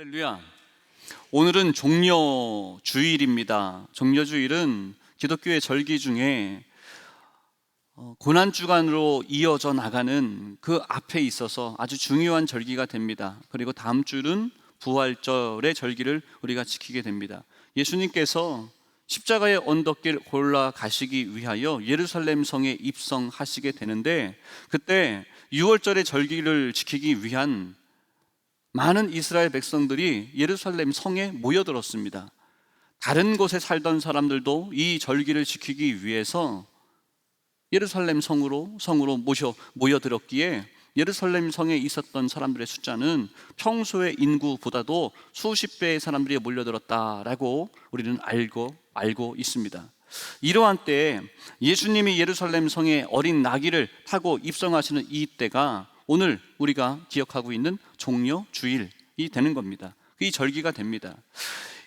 할렐루야. 오늘은 종려주일입니다. 종려주일은 기독교의 절기 중에 고난주간으로 이어져 나가는 그 앞에 있어서 아주 중요한 절기가 됩니다. 그리고 다음 주는 부활절의 절기를 우리가 지키게 됩니다. 예수님께서 십자가의 언덕길 올라가시기 위하여 예루살렘 성에 입성하시게 되는데, 그때 6월절의 절기를 지키기 위한 많은 이스라엘 백성들이 예루살렘 성에 모여들었습니다. 다른 곳에 살던 사람들도 이 절기를 지키기 위해서 예루살렘 성으로 모여들었기에 예루살렘 성에 있었던 사람들의 숫자는 평소의 인구보다도 수십 배의 사람들이 몰려들었다라고 우리는 알고 있습니다. 이러한 때에 예수님이 예루살렘 성에 어린 나귀를 타고 입성하시는 이 때가 오늘 우리가 기억하고 있는 종려주일이 되는 겁니다. 이 절기가 됩니다.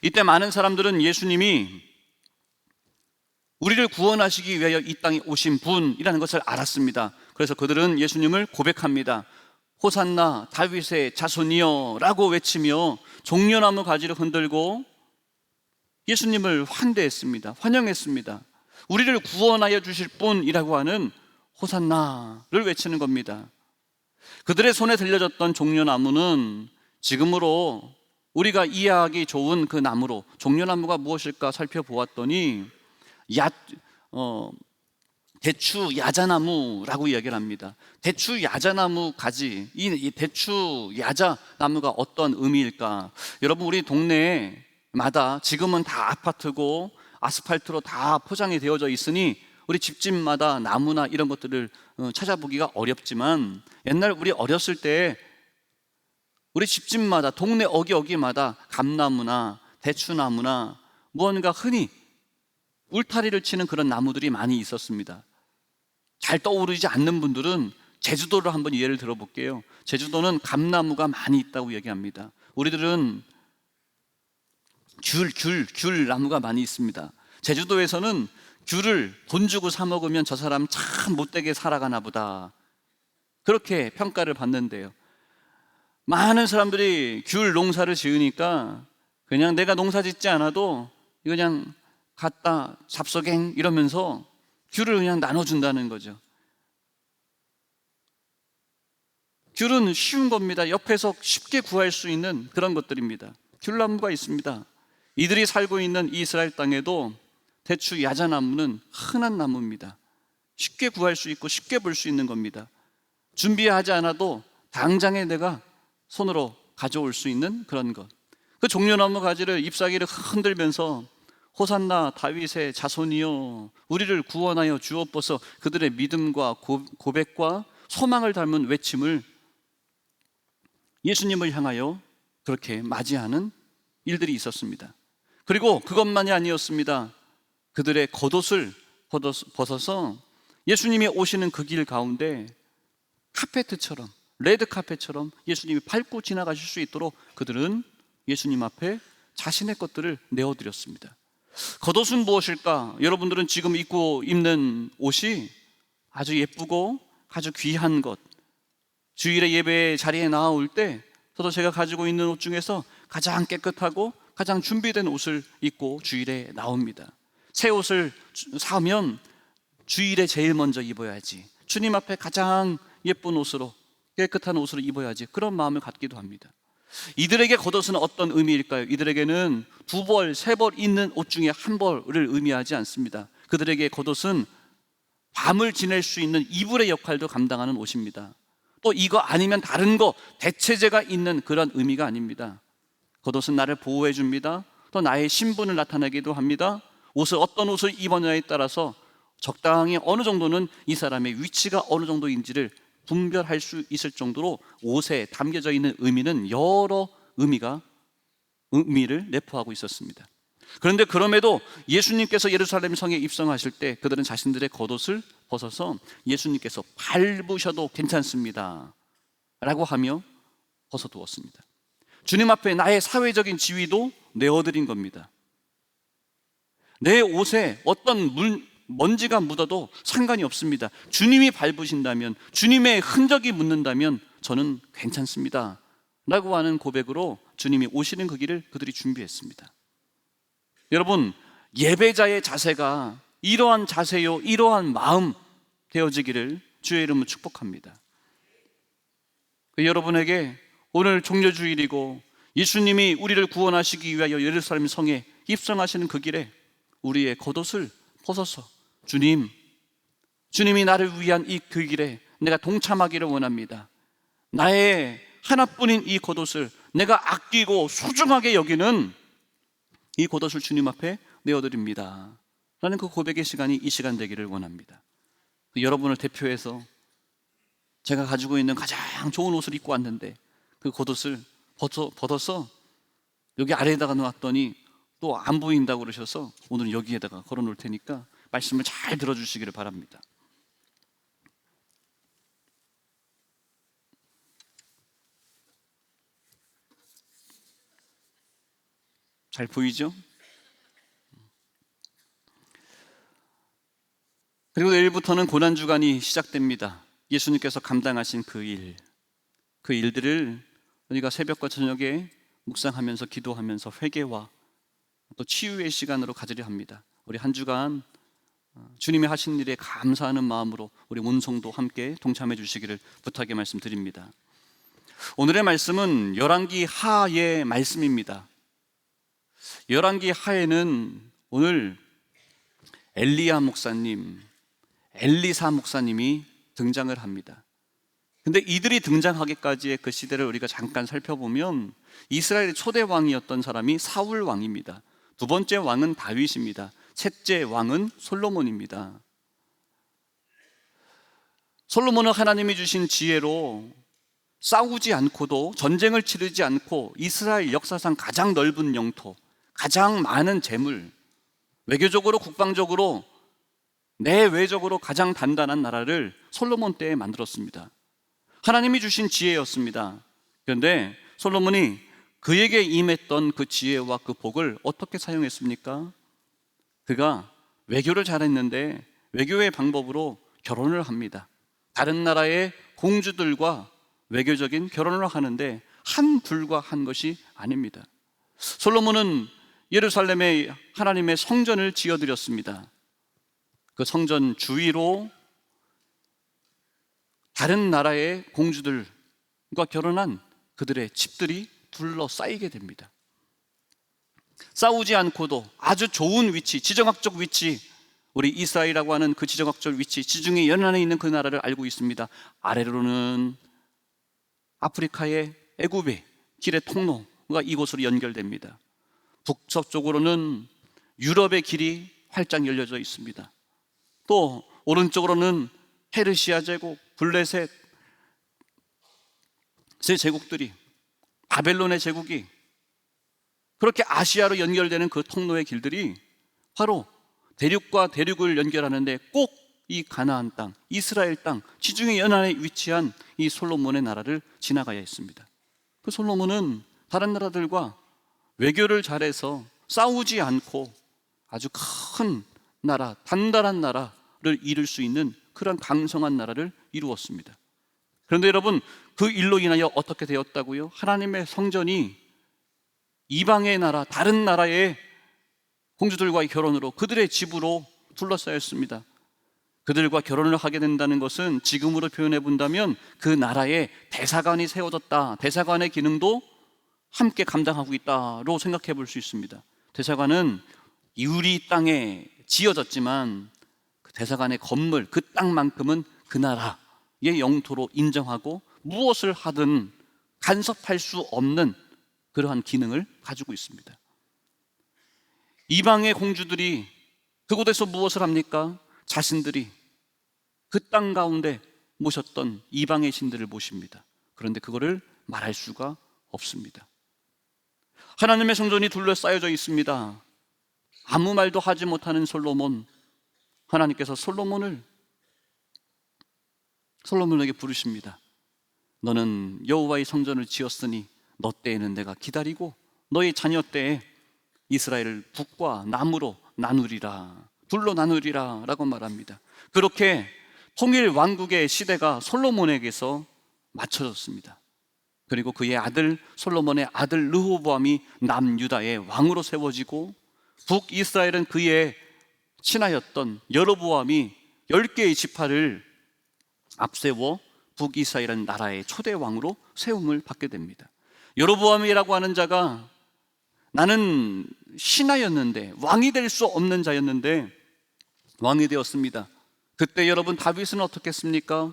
이때 많은 사람들은 예수님이 우리를 구원하시기 위하여 이 땅에 오신 분이라는 것을 알았습니다. 그래서 그들은 예수님을 고백합니다. 호산나 다윗의 자손이여 라고 외치며 종려나무 가지를 흔들고 예수님을 환영했습니다. 우리를 구원하여 주실 분이라고 하는 호산나를 외치는 겁니다. 그들의 손에 들려졌던 종려나무는 지금으로 우리가 이해하기 좋은 그 나무로, 종려나무가 무엇일까 살펴보았더니 대추 야자나무라고 이야기를 합니다. 대추 야자나무 가지, 이 대추 야자나무가 어떤 의미일까? 여러분, 우리 동네마다 지금은 다 아파트고 아스팔트로 다 포장이 되어져 있으니 우리 집집마다 나무나 이런 것들을 찾아보기가 어렵지만, 옛날 우리 어렸을 때 우리 집집마다 동네 어기어기마다 감나무나 대추나무나 무언가 흔히 울타리를 치는 그런 나무들이 많이 있었습니다. 잘 떠오르지 않는 분들은 제주도를 한번 예를 들어볼게요. 제주도는 감나무가 많이 있다고 얘기합니다. 우리들은 귤 나무가 많이 있습니다. 제주도에서는 귤을 돈 주고 사 먹으면 저 사람 참 못되게 살아가나 보다, 그렇게 평가를 받는데요. 많은 사람들이 귤 농사를 지으니까 그냥 내가 농사 짓지 않아도 그냥 갖다 잡소갱 이러면서 귤을 그냥 나눠준다는 거죠. 귤은 쉬운 겁니다. 옆에서 쉽게 구할 수 있는 그런 것들입니다. 귤나무가 있습니다. 이들이 살고 있는 이스라엘 땅에도 대추 야자나무는 흔한 나무입니다. 쉽게 구할 수 있고 쉽게 볼 수 있는 겁니다. 준비하지 않아도 당장에 내가 손으로 가져올 수 있는 그런 것. 그 종려나무 가지를 잎사귀를 흔들면서 호산나 다윗의 자손이여 우리를 구원하여 주옵소서, 그들의 믿음과 고백과 소망을 담은 외침을 예수님을 향하여 그렇게 맞이하는 일들이 있었습니다. 그리고 그것만이 아니었습니다. 그들의 겉옷을 벗어서 예수님이 오시는 그 길 가운데 카페트처럼, 레드 카펫처럼 예수님이 밟고 지나가실 수 있도록 그들은 예수님 앞에 자신의 것들을 내어드렸습니다. 겉옷은 무엇일까? 여러분들은 지금 입고 입는 옷이 아주 예쁘고 아주 귀한 것, 주일의 예배 자리에 나올 때 저도 제가 가지고 있는 옷 중에서 가장 깨끗하고 가장 준비된 옷을 입고 주일에 나옵니다. 새 옷을 사면 주일에 제일 먼저 입어야지, 주님 앞에 가장 예쁜 옷으로, 깨끗한 옷으로 입어야지, 그런 마음을 갖기도 합니다. 이들에게 겉옷은 어떤 의미일까요? 이들에게는 2벌, 3벌 있는 옷 중에 1벌을 의미하지 않습니다. 그들에게 겉옷은 밤을 지낼 수 있는 이불의 역할도 감당하는 옷입니다. 또 이거 아니면 다른 거, 대체제가 있는 그런 의미가 아닙니다. 겉옷은 나를 보호해 줍니다. 또 나의 신분을 나타내기도 합니다. 어떤 옷을 입었냐에 따라서 적당히 어느 정도는 이 사람의 위치가 어느 정도인지를 분별할 수 있을 정도로 옷에 담겨져 있는 의미는 여러 의미를 내포하고 있었습니다. 그런데 그럼에도 예수님께서 예루살렘 성에 입성하실 때 그들은 자신들의 겉옷을 벗어서 예수님께서 밟으셔도 괜찮습니다 라고 하며 벗어두었습니다. 주님 앞에 나의 사회적인 지위도 내어드린 겁니다. 내 옷에 어떤 먼지가 묻어도 상관이 없습니다. 주님이 밟으신다면, 주님의 흔적이 묻는다면 저는 괜찮습니다 라고 하는 고백으로 주님이 오시는 그 길을 그들이 준비했습니다. 여러분, 예배자의 자세가 이러한 자세요, 이러한 마음 되어지기를 주의 이름으로 축복합니다. 여러분에게 오늘 종려주일이고 예수님이 우리를 구원하시기 위하여 예루살렘 성에 입성하시는 그 길에 우리의 겉옷을 벗어서 주님이 나를 위한 이 그 길에 내가 동참하기를 원합니다. 나의 하나뿐인 이 겉옷을 내가 아끼고 소중하게 여기는 이 겉옷을 주님 앞에 내어드립니다 라는 그 고백의 시간이 이 시간 되기를 원합니다. 여러분을 대표해서 제가 가지고 있는 가장 좋은 옷을 입고 왔는데 그 겉옷을 벗어서 여기 아래에다가 놓았더니 또 안 보인다고 그러셔서 오늘 여기에다가 걸어 놓을 테니까 말씀을 잘 들어주시기를 바랍니다. 잘 보이죠? 그리고 내일부터는 고난주간이 시작됩니다. 예수님께서 감당하신 그 일들을 우리가 새벽과 저녁에 묵상하면서 기도하면서 회개와 또 치유의 시간으로 가지려 합니다. 우리 한 주간 주님이 하신 일에 감사하는 마음으로 우리 온 성도 함께 동참해 주시기를 부탁의 말씀드립니다. 오늘의 말씀은 열왕기 하의 말씀입니다. 열왕기 하에는 오늘 엘리야 목사님, 엘리사 목사님이 등장을 합니다. 근데 이들이 등장하기까지의 그 시대를 우리가 잠깐 살펴보면 이스라엘의 초대 왕이었던 사람이 사울 왕입니다. 두 번째 왕은 다윗입니다. 셋째 왕은 솔로몬입니다. 솔로몬은 하나님이 주신 지혜로 싸우지 않고도 전쟁을 치르지 않고 이스라엘 역사상 가장 넓은 영토, 가장 많은 재물, 외교적으로 국방적으로 내외적으로 가장 단단한 나라를 솔로몬 때에 만들었습니다. 하나님이 주신 지혜였습니다. 그런데 솔로몬이 그에게 임했던 그 지혜와 그 복을 어떻게 사용했습니까? 그가 외교를 잘했는데 외교의 방법으로 결혼을 합니다. 다른 나라의 공주들과 외교적인 결혼을 하는데 한둘과 한 것이 아닙니다. 솔로몬은 예루살렘에 하나님의 성전을 지어드렸습니다. 그 성전 주위로 다른 나라의 공주들과 결혼한 그들의 집들이 둘러싸이게 됩니다. 싸우지 않고도 아주 좋은 위치, 지정학적 위치, 우리 이스라엘이라고 하는 그 지정학적 위치, 지중해 연안에 있는 그 나라를 알고 있습니다. 아래로는 아프리카의 애굽의 길의 통로가 이곳으로 연결됩니다. 북서쪽으로는 유럽의 길이 활짝 열려져 있습니다. 또 오른쪽으로는 페르시아 제국, 블레셋 세 제국들이, 바벨론의 제국이, 그렇게 아시아로 연결되는 그 통로의 길들이 바로 대륙과 대륙을 연결하는데 꼭 이 가나안 땅, 이스라엘 땅, 지중해 연안에 위치한 이 솔로몬의 나라를 지나가야 했습니다. 그 솔로몬은 다른 나라들과 외교를 잘해서 싸우지 않고 아주 큰 나라, 단단한 나라를 이룰 수 있는 그런 강성한 나라를 이루었습니다. 그런데 여러분, 그 일로 인하여 어떻게 되었다고요? 하나님의 성전이 이방의 나라, 다른 나라의 공주들과의 결혼으로 그들의 집으로 둘러싸였습니다. 그들과 결혼을 하게 된다는 것은 지금으로 표현해 본다면 그 나라에 대사관이 세워졌다, 대사관의 기능도 함께 감당하고 있다로 생각해 볼 수 있습니다. 대사관은 이우리 땅에 지어졌지만 그 대사관의 건물, 그 땅만큼은 그 나라의 영토로 인정하고 무엇을 하든 간섭할 수 없는 그러한 기능을 가지고 있습니다. 이방의 공주들이 그곳에서 무엇을 합니까? 자신들이 그 땅 가운데 모셨던 이방의 신들을 모십니다. 그런데 그거를 말할 수가 없습니다. 하나님의 성전이 둘러싸여져 있습니다. 아무 말도 하지 못하는 솔로몬, 하나님께서 솔로몬에게 부르십니다. 너는 여호와의 성전을 지었으니 너 때에는 내가 기다리고 너의 자녀 때에 이스라엘을 북과 남으로 나누리라, 둘로 나누리라 라고 말합니다. 그렇게 통일 왕국의 시대가 솔로몬에게서 맞춰졌습니다. 그리고 그의 아들 솔로몬의 아들 르호보암이 남유다의 왕으로 세워지고 북이스라엘은 그의 친하였던 여로보암이 10개의 지파를 앞세워 북이스라엘이라는 나라의 초대 왕으로 세움을 받게 됩니다. 여로보암이라고 하는 자가 나는 신하였는데 왕이 될 수 없는 자였는데 왕이 되었습니다. 그때 여러분 다윗은 어떻겠습니까?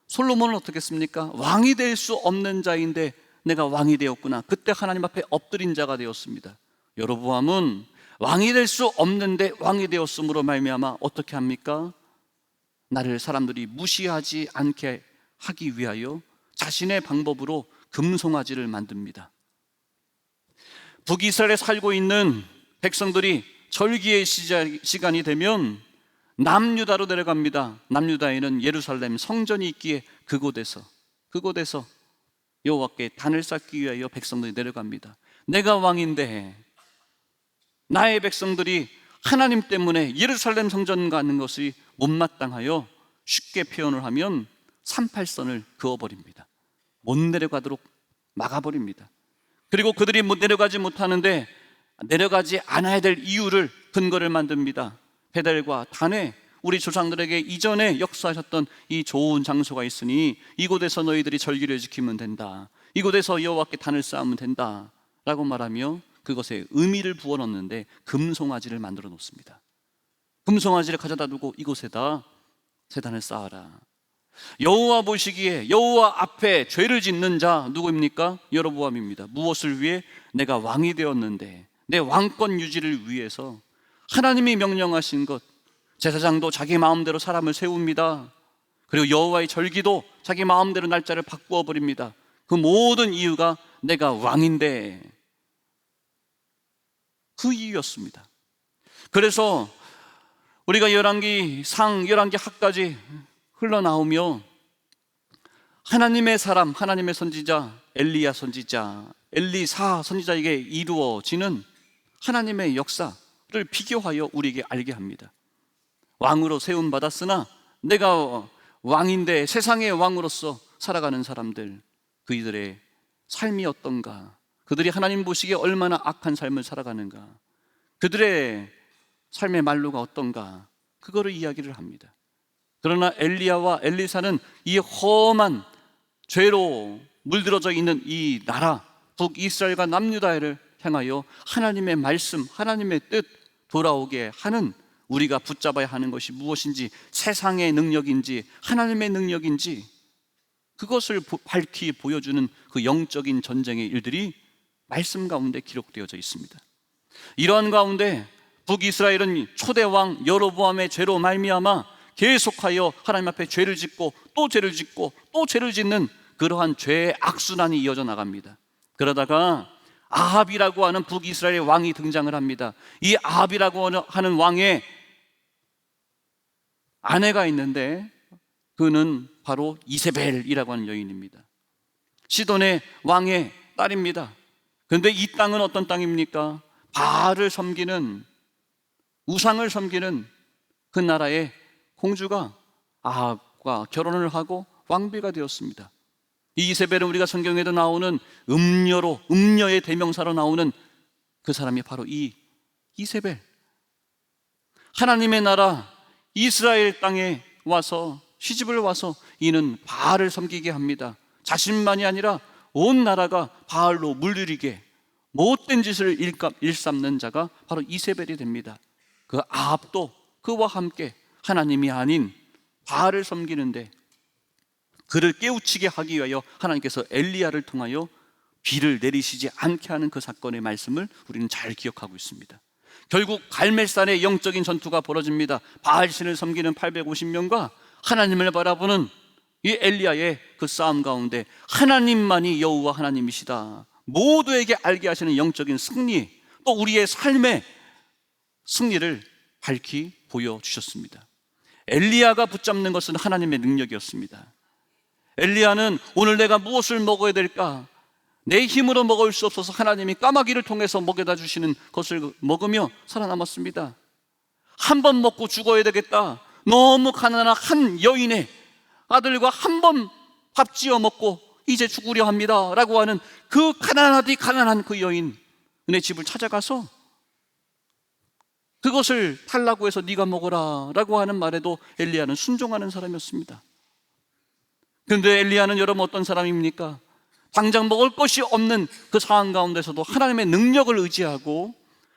솔로몬은 어떻겠습니까? 왕이 될 수 없는 자인데 내가 왕이 되었구나. 그때 하나님 앞에 엎드린 자가 되었습니다. 여로보암은 왕이 될 수 없는데 왕이 되었으므로 말미암아 어떻게 합니까? 나를 사람들이 무시하지 않게 하기 위하여 자신의 방법으로 금송아지를 만듭니다. 북이스라엘에 살고 있는 백성들이 절기의 시간이 되면 남유다로 내려갑니다. 남유다에는 예루살렘 성전이 있기에 그곳에서 여호와께 단을 쌓기 위하여 백성들이 내려갑니다. 내가 왕인데 나의 백성들이 하나님 때문에 예루살렘 성전 가는 것이 못마땅하여 쉽게 표현을 하면 38선을 그어버립니다. 못 내려가도록 막아버립니다. 그리고 그들이 내려가지 못하는데 내려가지 않아야 될 이유를 근거를 만듭니다. 베델과 단에 우리 조상들에게 이전에 역사하셨던 이 좋은 장소가 있으니 이곳에서 너희들이 절기를 지키면 된다. 이곳에서 여호와께 단을 쌓으면 된다 라고 말하며 그것에 의미를 부어넣는데 금송아지를 만들어 놓습니다. 금송아지를 가져다 두고 이곳에다 제단을 쌓아라. 여호와 보시기에 여호와 앞에 죄를 짓는 자 누구입니까? 여로보암입니다. 무엇을 위해? 내가 왕이 되었는데 내 왕권 유지를 위해서 하나님이 명령하신 것, 제사장도 자기 마음대로 사람을 세웁니다. 그리고 여호와의 절기도 자기 마음대로 날짜를 바꾸어 버립니다. 그 모든 이유가 내가 왕인데 그 이유였습니다. 그래서 우리가 열왕기 상, 열왕기 하까지 흘러나오며 하나님의 사람, 하나님의 선지자 엘리야 선지자, 엘리사 선지자에게 이루어지는 하나님의 역사를 비교하여 우리에게 알게 합니다. 왕으로 세움받았으나 내가 왕인데 세상의 왕으로서 살아가는 사람들, 그들의 삶이 어떤가, 그들이 하나님 보시기에 얼마나 악한 삶을 살아가는가, 그들의 삶의 말로가 어떤가, 그거를 이야기를 합니다. 그러나 엘리야와 엘리사는 이 험한 죄로 물들어져 있는 이 나라 북이스라엘과 남유다를 향하여 하나님의 말씀, 하나님의 뜻 돌아오게 하는, 우리가 붙잡아야 하는 것이 무엇인지, 세상의 능력인지 하나님의 능력인지 그것을 밝히 보여주는 그 영적인 전쟁의 일들이 말씀 가운데 기록되어져 있습니다. 이러한 가운데 북이스라엘은 초대왕 여로보암의 죄로 말미암아 계속하여 하나님 앞에 죄를 짓고 또 죄를 짓고 또 죄를 짓는 그러한 죄의 악순환이 이어져 나갑니다. 그러다가 아합이라고 하는 북이스라엘의 왕이 등장을 합니다. 이 아합이라고 하는 왕의 아내가 있는데 그는 바로 이세벨이라고 하는 여인입니다. 시돈의 왕의 딸입니다. 그런데 이 땅은 어떤 땅입니까? 바알을 섬기는, 우상을 섬기는 그 나라의 공주가 아합과 결혼을 하고 왕비가 되었습니다. 이 이세벨은 우리가 성경에도 나오는 음녀의 대명사로 나오는 그 사람이 바로 이 이세벨. 하나님의 나라 이스라엘 땅에 와서 시집을 와서 이는 바알을 섬기게 합니다. 자신만이 아니라 온 나라가 바알로 물들이게 못된 짓을 일삼는 자가 바로 이세벨이 됩니다. 그 아합도 그와 함께 하나님이 아닌 바알을 섬기는데 그를 깨우치게 하기 위하여 하나님께서 엘리야를 통하여 비를 내리시지 않게 하는 그 사건의 말씀을 우리는 잘 기억하고 있습니다. 결국 갈멜산의 영적인 전투가 벌어집니다. 바알신을 섬기는 850명과 하나님을 바라보는 이 엘리야의 그 싸움 가운데 하나님만이 여호와 하나님이시다, 모두에게 알게 하시는 영적인 승리, 또 우리의 삶의 승리를 밝히 보여주셨습니다. 엘리야가 붙잡는 것은 하나님의 능력이었습니다. 엘리야는 오늘 내가 무엇을 먹어야 될까, 내 힘으로 먹을 수 없어서 하나님이 까마귀를 통해서 먹여다 주시는 것을 먹으며 살아남았습니다. 한 번 먹고 죽어야 되겠다, 너무 가난한 한 여인의 아들과 한 번 밥 지어 먹고 이제 죽으려 합니다 라고 하는 그 가난하디 가난한 그 여인의 집을 찾아가서 그것을 달라고 해서 네가 먹어라 라고 하는 말에도 엘리야는 순종하는 사람이었습니다. 그런데 엘리야는 여러분 어떤 사람입니까? 당장 먹을 것이 없는 그 상황 가운데서도 하나님의 능력을 의지하고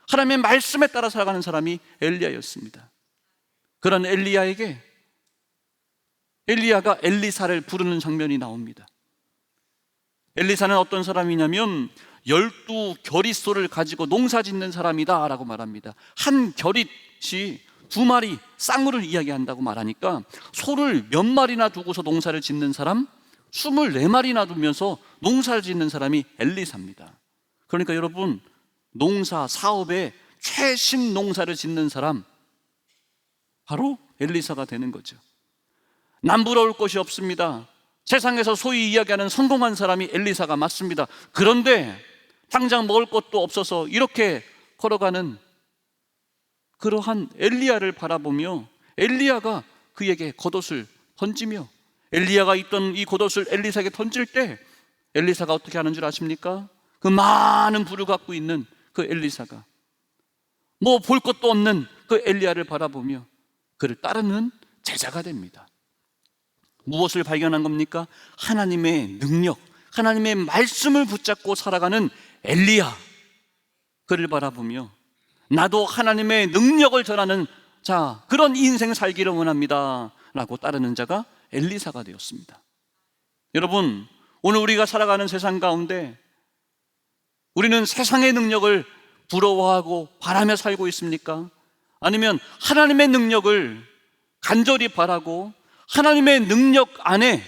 하나님의 말씀에 따라 살아가는 사람이 엘리야였습니다. 그런 엘리야에게 엘리야가 엘리사를 부르는 장면이 나옵니다. 엘리사는 어떤 사람이냐면 12겨릿소를 가지고 농사 짓는 사람이다 라고 말합니다. 한 겨릿이 2마리 쌍으로를 이야기한다고 말하니까 소를 몇 마리나 두고서 농사를 짓는 사람 24마리나 두면서 농사를 짓는 사람이 엘리사입니다. 그러니까 여러분, 농사 사업에 최신 농사를 짓는 사람 바로 엘리사가 되는 거죠. 남부러울 것이 없습니다. 세상에서 소위 이야기하는 성공한 사람이 엘리사가 맞습니다. 그런데 당장 먹을 것도 없어서 이렇게 걸어가는 그러한 엘리야를 바라보며 엘리야가 그에게 겉옷을 던지며 엘리야가 있던 이 겉옷을 엘리사에게 던질 때 엘리사가 어떻게 하는 줄 아십니까? 그 많은 부를 갖고 있는 그 엘리사가 뭐 볼 것도 없는 그 엘리야를 바라보며 그를 따르는 제자가 됩니다. 무엇을 발견한 겁니까? 하나님의 능력, 하나님의 말씀을 붙잡고 살아가는 엘리야, 그를 바라보며 나도 하나님의 능력을 전하는 자, 그런 인생 살기를 원합니다 라고 따르는 자가 엘리사가 되었습니다. 여러분, 오늘 우리가 살아가는 세상 가운데 우리는 세상의 능력을 부러워하고 바라며 살고 있습니까? 아니면 하나님의 능력을 간절히 바라고 하나님의 능력 안에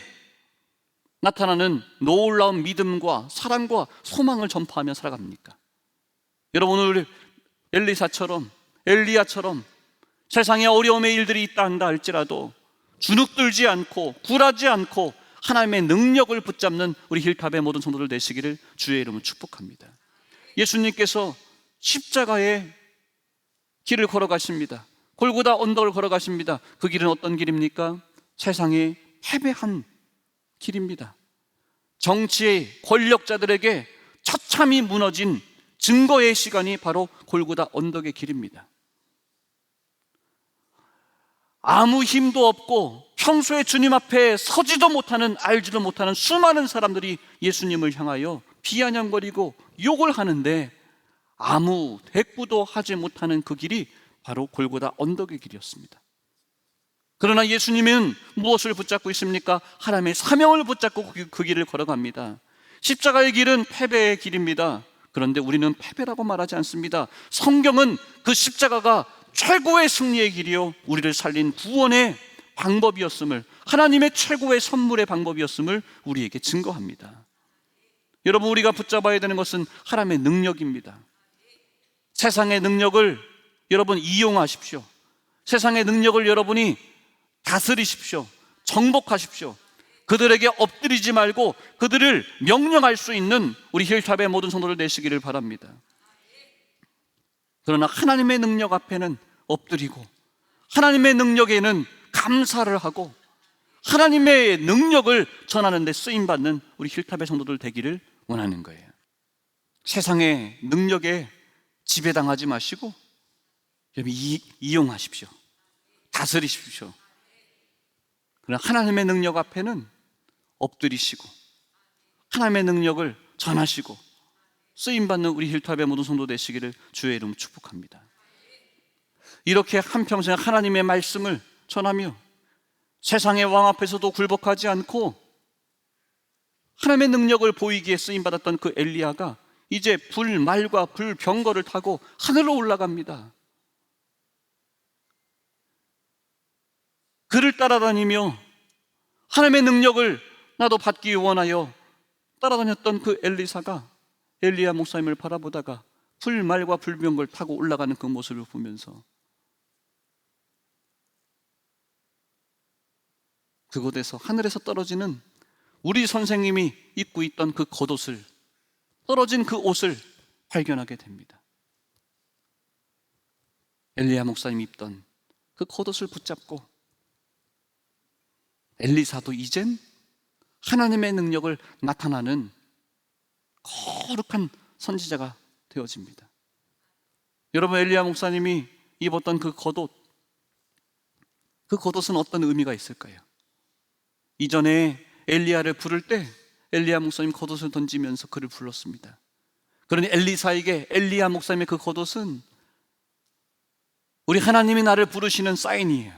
나타나는 놀라운 믿음과 사랑과 소망을 전파하며 살아갑니까? 여러분, 오늘 엘리사처럼 엘리야처럼 세상에 어려움의 일들이 있다 한다 할지라도 주눅들지 않고 굴하지 않고 하나님의 능력을 붙잡는 우리 힐탑의 모든 성도들 되시기를 주의 이름으로 축복합니다. 예수님께서 십자가의 길을 걸어가십니다. 골고다 언덕을 걸어가십니다. 그 길은 어떤 길입니까? 세상에 패배한 길입니다. 정치의 권력자들에게 처참히 무너진 증거의 시간이 바로 골고다 언덕의 길입니다. 아무 힘도 없고 평소에 주님 앞에 서지도 못하는, 알지도 못하는 수많은 사람들이 예수님을 향하여 비아냥거리고 욕을 하는데 아무 대꾸도 하지 못하는 그 길이 바로 골고다 언덕의 길이었습니다. 그러나 예수님은 무엇을 붙잡고 있습니까? 하나님의 사명을 붙잡고 그 길을 걸어갑니다. 십자가의 길은 패배의 길입니다. 그런데 우리는 패배라고 말하지 않습니다. 성경은 그 십자가가 최고의 승리의 길이요 우리를 살린 구원의 방법이었음을, 하나님의 최고의 선물의 방법이었음을 우리에게 증거합니다. 여러분, 우리가 붙잡아야 되는 것은 하나님의 능력입니다. 세상의 능력을 여러분 이용하십시오. 세상의 능력을 여러분이 다스리십시오. 정복하십시오. 그들에게 엎드리지 말고 그들을 명령할 수 있는 우리 힐탑의 모든 성도들 되시기를 바랍니다. 그러나 하나님의 능력 앞에는 엎드리고 하나님의 능력에는 감사를 하고 하나님의 능력을 전하는 데 쓰임받는 우리 힐탑의 성도들 되기를 원하는 거예요. 세상의 능력에 지배당하지 마시고 이용하십시오. 다스리십시오. 그러나 하나님의 능력 앞에는 엎드리시고 하나님의 능력을 전하시고 쓰임받는 우리 힐탑의 모든 성도 되시기를 주의 이름 축복합니다. 이렇게 한평생 하나님의 말씀을 전하며 세상의 왕 앞에서도 굴복하지 않고 하나님의 능력을 보이기에 쓰임받았던 그 엘리야가 이제 불말과 불병거를 타고 하늘로 올라갑니다. 그를 따라다니며 하나님의 능력을 나도 받기 원하여 따라다녔던 그 엘리사가 엘리야 목사님을 바라보다가 불말과 불병거를 타고 올라가는 그 모습을 보면서 그곳에서 하늘에서 떨어지는 우리 선생님이 입고 있던 그 겉옷을, 떨어진 그 옷을 발견하게 됩니다. 엘리야 목사님이 입던 그 겉옷을 붙잡고 엘리사도 이젠 하나님의 능력을 나타나는 거룩한 선지자가 되어집니다. 여러분, 엘리야 목사님이 입었던 그 겉옷은 어떤 의미가 있을까요? 이전에 엘리야를 부를 때 엘리야 목사님 겉옷을 던지면서 그를 불렀습니다. 그러니 엘리사에게 엘리야 목사님의 그 겉옷은 우리 하나님이 나를 부르시는 사인이에요.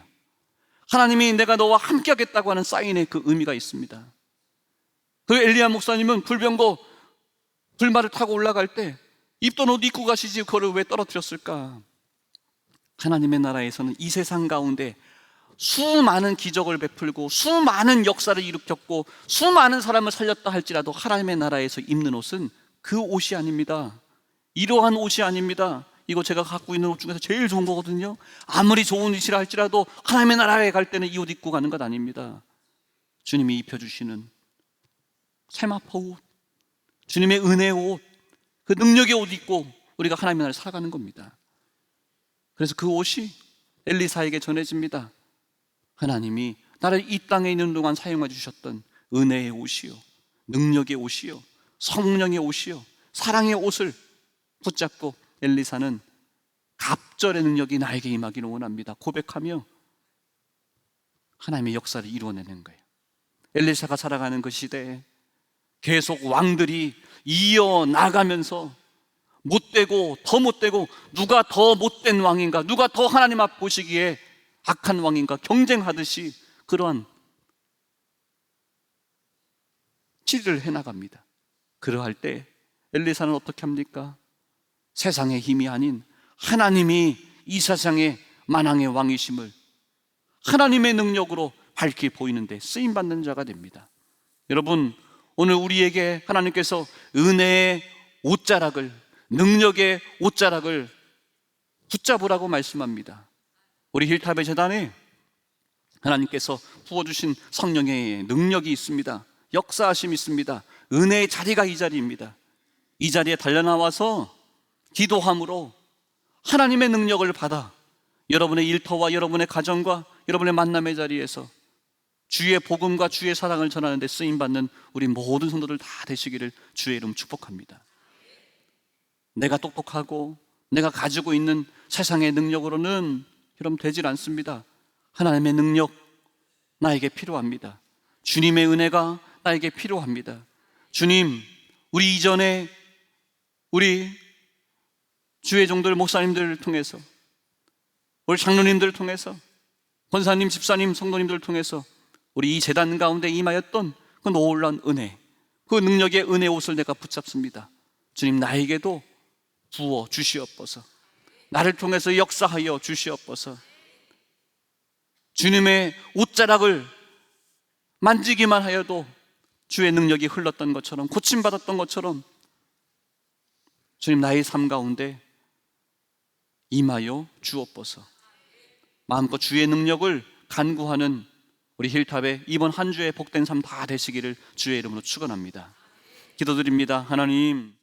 하나님이 내가 너와 함께 하겠다고 하는 사인의 그 의미가 있습니다. 그 엘리야 목사님은 불병거 불말을 타고 올라갈 때 입던 옷 입고 가시지 그거를 왜 떨어뜨렸을까? 하나님의 나라에서는 이 세상 가운데 수많은 기적을 베풀고 수많은 역사를 일으켰고 수많은 사람을 살렸다 할지라도 하나님의 나라에서 입는 옷은 그 옷이 아닙니다. 이러한 옷이 아닙니다. 이거 제가 갖고 있는 옷 중에서 제일 좋은 거거든요. 아무리 좋은 옷이라 할지라도 하나님의 나라에 갈 때는 이 옷 입고 가는 것 아닙니다. 주님이 입혀주시는 세마포 옷, 주님의 은혜의 옷, 그 능력의 옷 입고 우리가 하나님의 나라를 살아가는 겁니다. 그래서 그 옷이 엘리사에게 전해집니다. 하나님이 나를 이 땅에 있는 동안 사용해 주셨던 은혜의 옷이요, 능력의 옷이요, 성령의 옷이요, 사랑의 옷을 붙잡고 엘리사는 갑절의 능력이 나에게 임하기를 원합니다 고백하며 하나님의 역사를 이루어내는 거예요. 엘리사가 살아가는 그 시대에 계속 왕들이 이어나가면서 못되고 더 못되고 누가 더 못된 왕인가, 누가 더 하나님 앞 보시기에 악한 왕인가 경쟁하듯이 그러한 치리를 해나갑니다. 그러할 때 엘리사는 어떻게 합니까? 세상의 힘이 아닌 하나님이 이 세상의 만왕의 왕이심을 하나님의 능력으로 밝히 보이는데 쓰임받는 자가 됩니다. 여러분, 오늘 우리에게 하나님께서 은혜의 옷자락을, 능력의 옷자락을 붙잡으라고 말씀합니다. 우리 힐탑의 재단에 하나님께서 부어주신 성령의 능력이 있습니다. 역사하심이 있습니다. 은혜의 자리가 이 자리입니다. 이 자리에 달려나와서 기도함으로 하나님의 능력을 받아 여러분의 일터와 여러분의 가정과 여러분의 만남의 자리에서 주의 복음과 주의 사랑을 전하는 데 쓰임받는 우리 모든 성도들 다 되시기를 주의 이름 축복합니다. 내가 똑똑하고 내가 가지고 있는 세상의 능력으로는 여러분 되질 않습니다. 하나님의 능력 나에게 필요합니다. 주님의 은혜가 나에게 필요합니다. 주님, 우리 이전에 우리 주의 종들 목사님들을 통해서, 우리 장로님들을 통해서, 권사님, 집사님, 성도님들을 통해서 우리 이 재단 가운데 임하였던 그 놀라운 은혜, 그 능력의 은혜 옷을 내가 붙잡습니다. 주님, 나에게도 부어 주시옵소서. 나를 통해서 역사하여 주시옵소서. 주님의 옷자락을 만지기만 하여도 주의 능력이 흘렀던 것처럼, 고침받았던 것처럼 주님, 나의 삶 가운데 임하여 주옵소서. 마음껏 주의 능력을 간구하는 우리 힐탑의 이번 한 주의 복된 삶 다 되시기를 주의 이름으로 축원합니다. 기도드립니다. 하나님,